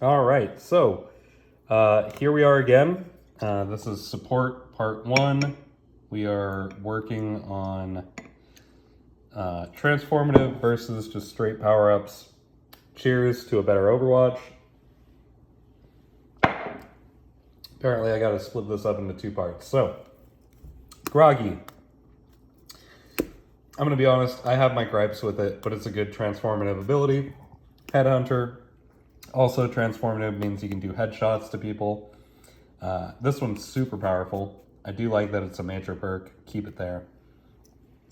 All right, so here we are again. This is support part one. We are working on transformative versus just straight power ups. Cheers to a better Overwatch. Apparently, I got to split this up into two parts. So, Groggy. I'm going to be honest, I have my gripes with it, but it's a good transformative ability. Headhunter, also transformative, means you can do headshots to people. This one's super powerful. I do like that it's a major perk. Keep it there.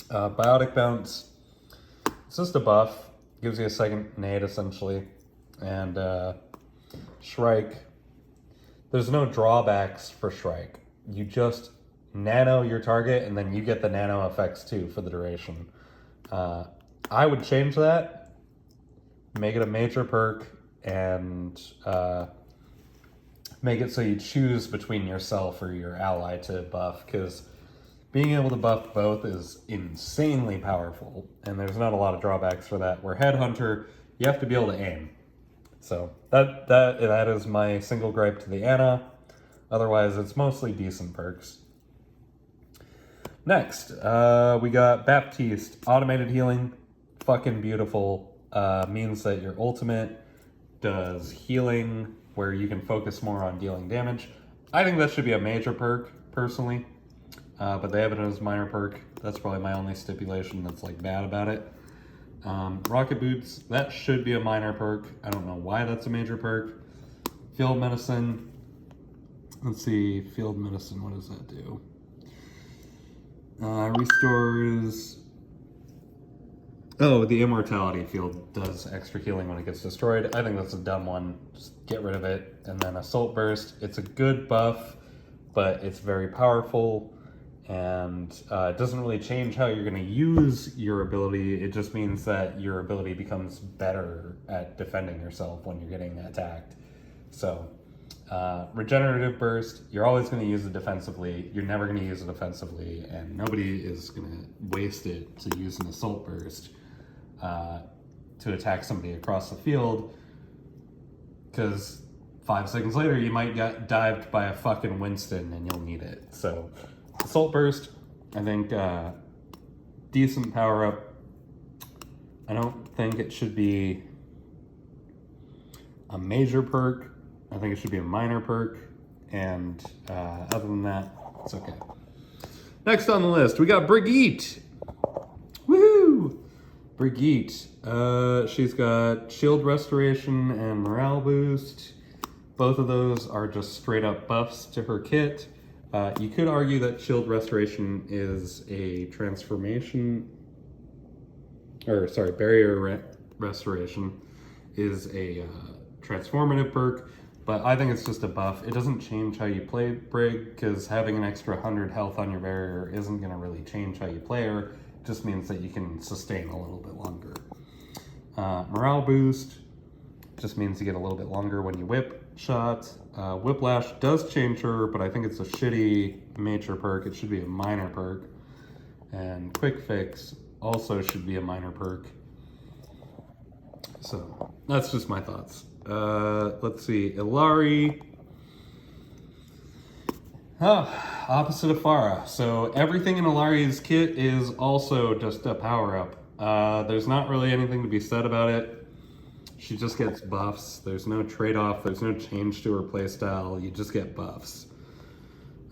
Biotic Bounce. It's just a buff. Gives you a second nade, essentially. And Shrike. There's no drawbacks for Shrike. You just nano your target, and then you get the nano effects too for the duration. I would change that. Make it a major perk, and make it so you choose between yourself or your ally to buff, because being able to buff both is insanely powerful, and there's not a lot of drawbacks for that. Where Headhunter, you have to be able to aim. So that is my single gripe to the Ana. Otherwise, it's mostly decent perks. Next, we got Baptiste. Automated healing, fucking beautiful. Means that your ultimate does healing where you can focus more on dealing damage. I think that should be a major perk, personally. But they have it as a minor perk. That's probably my only stipulation that's like bad about it. Rocket Boots, that should be a minor perk. I don't know why that's a major perk. Field Medicine. Let's see, Field Medicine, what does that do? Restores... Oh, the Immortality Field does extra healing when it gets destroyed. I think that's a dumb one. Just get rid of it. And then Assault Burst, it's a good buff, but it's very powerful. And it doesn't really change how you're going to use your ability. It just means that your ability becomes better at defending yourself when you're getting attacked. So, Regenerative Burst, you're always going to use it defensively. You're never going to use it offensively, and nobody is going to waste it to use an Assault Burst to attack somebody across the field, because 5 seconds later you might get dived by a fucking Winston and you'll need it. So, Assault Burst, I think, decent power up. I don't think it should be a major perk. I think it should be a minor perk. And other than that, it's okay. Next on the list, we got Brigitte. Woohoo! Brigitte. She's got shield restoration and morale boost. Both of those are just straight up buffs to her kit. You could argue that shield restoration is a transformation, or sorry, barrier restoration is a transformative perk, but I think it's just a buff. It doesn't change how you play Brig, because having an extra 100 health on your barrier isn't going to really change how you play her. It just means that you can sustain a little bit longer. Morale boost just means you get a little bit longer when you whip shots. Whiplash does change her, but I think it's a shitty major perk. It should be a minor perk. And Quick Fix also should be a minor perk. So that's just my thoughts. Let's see, Illari. Opposite of Pharah. So everything in Illari's kit is also just a power up. There's not really anything to be said about it. She just gets buffs. There's no trade-off. There's no change to her playstyle. You just get buffs.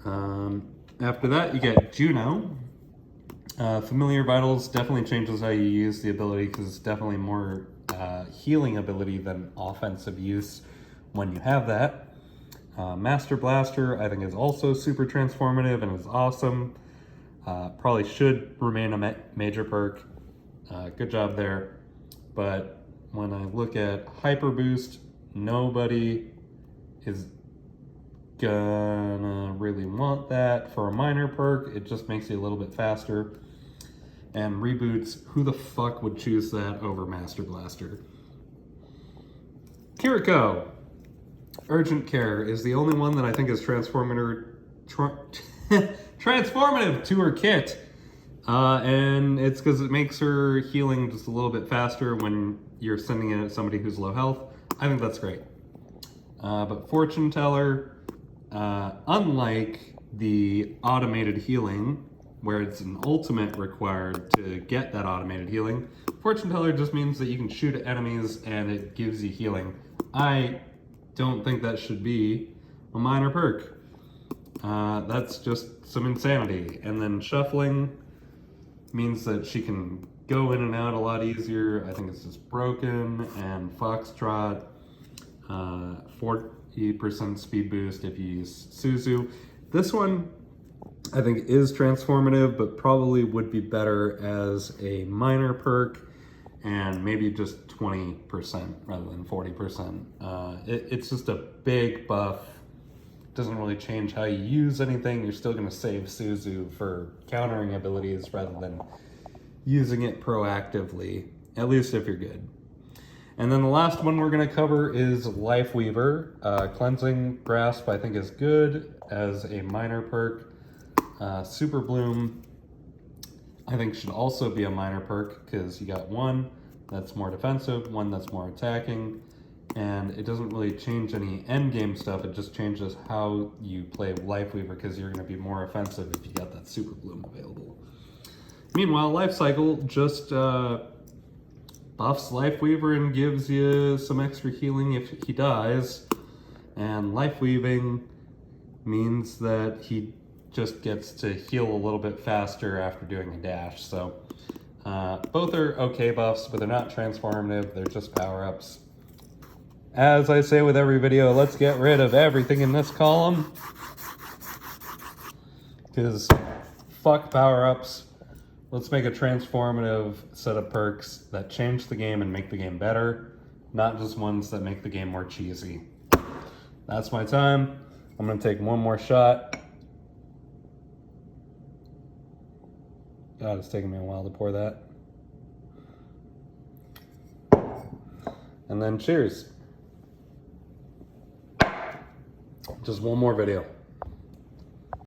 After that, you get Juno. Familiar Vitals definitely changes how you use the ability, because it's definitely more healing ability than offensive use when you have that. Master Blaster, I think, is also super transformative and is awesome. Probably should remain a major perk. Good job there. But when I look at Hyper Boost, nobody is gonna really want that for a minor perk. It just makes you a little bit faster. And Reboots, who the fuck would choose that over Master Blaster? Kiriko. Urgent Care is the only one that I think is transformative to her kit. And it's because it makes her healing just a little bit faster when you're sending it at somebody who's low health. I think that's great. But Fortune Teller, unlike the automated healing, where it's an ultimate required to get that automated healing, Fortune Teller just means that you can shoot at enemies and it gives you healing. I don't think that should be a minor perk. That's just some insanity. And then Shuffling means that she can go in and out a lot easier. I think it's just Broken and Foxtrot. 40% speed boost if you use Suzu. This one I think is transformative, but probably would be better as a minor perk and maybe just 20% rather than 40%. It's just a big buff. Doesn't really change how you use anything. You're still going to save Suzu for countering abilities rather than using it proactively, at least if you're good. And then the last one we're going to cover is Life Weaver. Cleansing Grasp I think is good as a minor perk. Super Bloom I think should also be a minor perk because you got one that's more defensive, one that's more attacking, and it doesn't really change any end game stuff. It just changes how you play Life Weaver because you're going to be more offensive if you got that Super Bloom available. Meanwhile, Life Cycle just buffs Life Weaver and gives you some extra healing if he dies, and Life Weaving means that he just gets to heal a little bit faster after doing a dash. So both are okay buffs, but they're not transformative. They're just power-ups. As I say with every video, let's get rid of everything in this column, because fuck power-ups. Let's make a transformative set of perks that change the game and make the game better, not just ones that make the game more cheesy. That's my time. I'm gonna take one more shot. God, it's taking me a while to pour that. And then cheers. Just one more video.